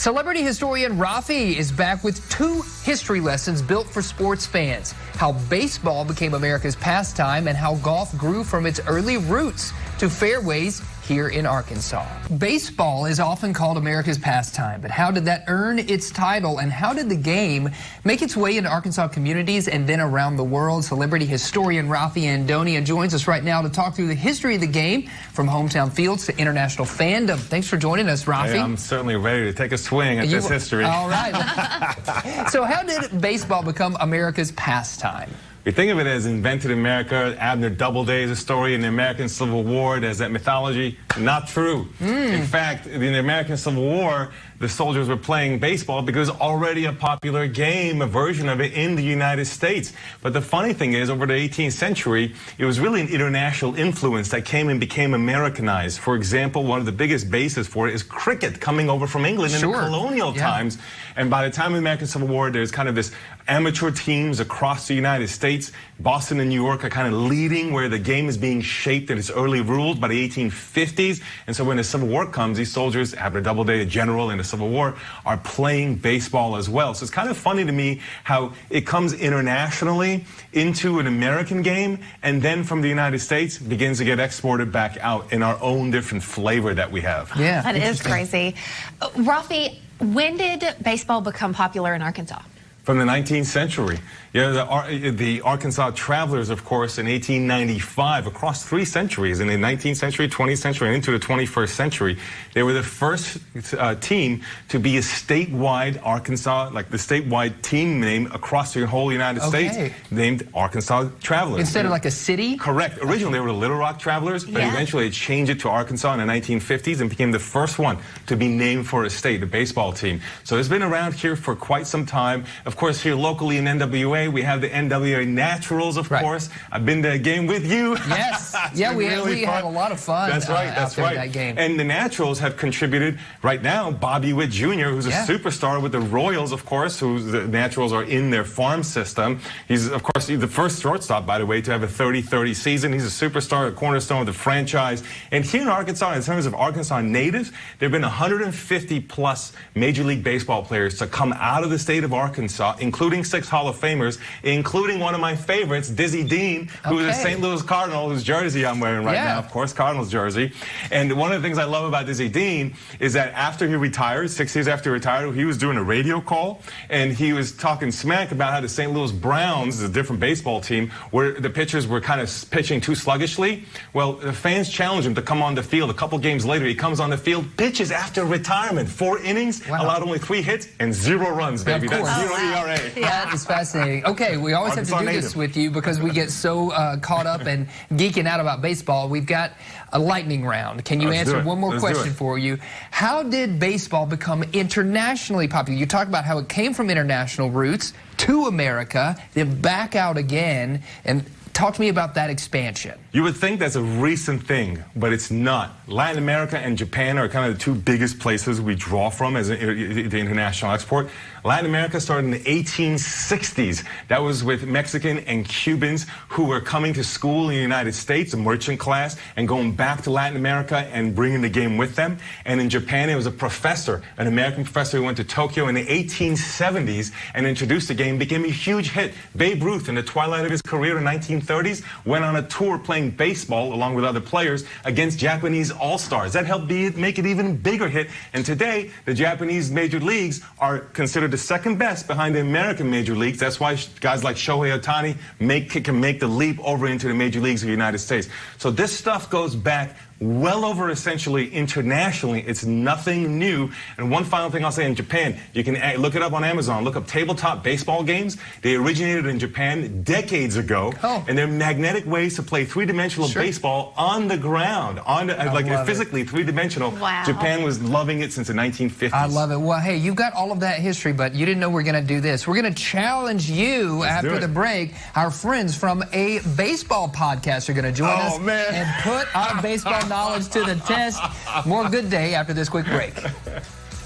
Celebrity historian Raffi is back with 2 history lessons built for sports fans. How baseball became America's pastime and how golf grew from its early roots to fairways here in Arkansas. Baseball is often called America's pastime, but how did that earn its title, and how did the game make its way into Arkansas communities and then around the world? Celebrity historian Raffi Andonian joins us right now to talk through the history of the game, from hometown fields to international fandom. Thanks for joining us, Raffi. Hey, I'm certainly ready to take a swing at this history. All right. So how did baseball become America's pastime? We think of it as invented in America. Abner Doubleday is a story in the American Civil War. There's that mythology. Not true. In fact, in the American Civil War, the soldiers were playing baseball because it was already a popular game, a version of it in the United States. But the funny thing is, over the 18th century, it was really an international influence that came and became Americanized. For example, one of the biggest bases for it is cricket, coming over from England in the colonial times. And by the time of the American Civil War, there's kind of this amateur teams across the United States. Boston and New York are kind of leading where the game is being shaped in its early rules by the 1850s. And so when the Civil War comes, these soldiers, Abner Doubleday, a general in the Civil War, are playing baseball as well. So it's kind of funny to me how it comes internationally into an American game, and then from the United States begins to get exported back out in our own different flavor that we have. Yeah, that is crazy. Raffi, when did baseball become popular in Arkansas? From the 19th century. The Arkansas Travelers, of course, in 1895, across 3 centuries, in the 19th century, 20th century, and into the 21st century, they were the first team to be a statewide Arkansas, like the statewide team name across the whole United States, named Arkansas Travelers. Instead of like a city? Correct. Originally, they were the Little Rock Travelers, but eventually they changed it to Arkansas in the 1950s and became the first one to be named for a state, a baseball team. So it's been around here for quite some time. Of course, here locally in NWA, we have the NWA Naturals, of course. I've been to a game with you. Yes. Yeah, we had a lot of fun. That's right. That's right. That game. And the Naturals have contributed right now. Bobby Witt Jr., who's a superstar with the Royals, of course, who the Naturals are in their farm system. He's, of course, the first shortstop, by the way, to have a 30-30 season. He's a superstar, a cornerstone of the franchise. And here in Arkansas, in terms of Arkansas natives, there have been 150-plus Major League Baseball players to come out of the state of Arkansas, including 6 Hall of Famers, including one of my favorites, Dizzy Dean, who is a St. Louis Cardinal, whose jersey I'm wearing right now, of course, Cardinals jersey. And one of the things I love about Dizzy Dean is that after he retired, 6 years after he retired, he was doing a radio call, and he was talking smack about how the St. Louis Browns, a different baseball team, where the pitchers were kind of pitching too sluggishly. Well, the fans challenged him to come on the field. A couple games later, he comes on the field, pitches after retirement, 4 innings, allowed only 3 hits and 0 runs, baby. That's 0 ERA. That is fascinating. Okay, we always have to do this with you because we get so caught up and geeking out about baseball. We've got a lightning round. Can you answer one more question for you? How did baseball become internationally popular? You talked about how it came from international roots to America, then back out again, and talk to me about that expansion. You would think that's a recent thing, but it's not. Latin America and Japan are kind of the 2 biggest places we draw from as the international export. Latin America started in the 1860s. That was with Mexican and Cubans who were coming to school in the United States, a merchant class, and going back to Latin America and bringing the game with them. And in Japan, it was a professor, an American professor who went to Tokyo in the 1870s and introduced the game, became a huge hit. Babe Ruth, in the twilight of his career in the 1930s, went on a tour playing baseball along with other players against Japanese all-stars. That helped make it even bigger hit. And today, the Japanese major leagues are considered the second best behind the American major leagues. That's why guys like Shohei Ohtani can make the leap over into the major leagues of the United States. So this stuff goes back well over essentially internationally. It's nothing new. And one final thing I'll say in Japan, you can look it up on Amazon, look up tabletop baseball games. They originated in Japan decades ago, and they're magnetic ways to play 3-dimensional baseball on the ground, like physically 3-dimensional. Wow. Japan was loving it since the 1950s. I love it. Well, hey, you've got all of that history, but you didn't know we're going to do this. We're going to challenge you after the break. Our friends from a baseball podcast are going to join us and put our baseball knowledge to the test. More Good Day after this quick break.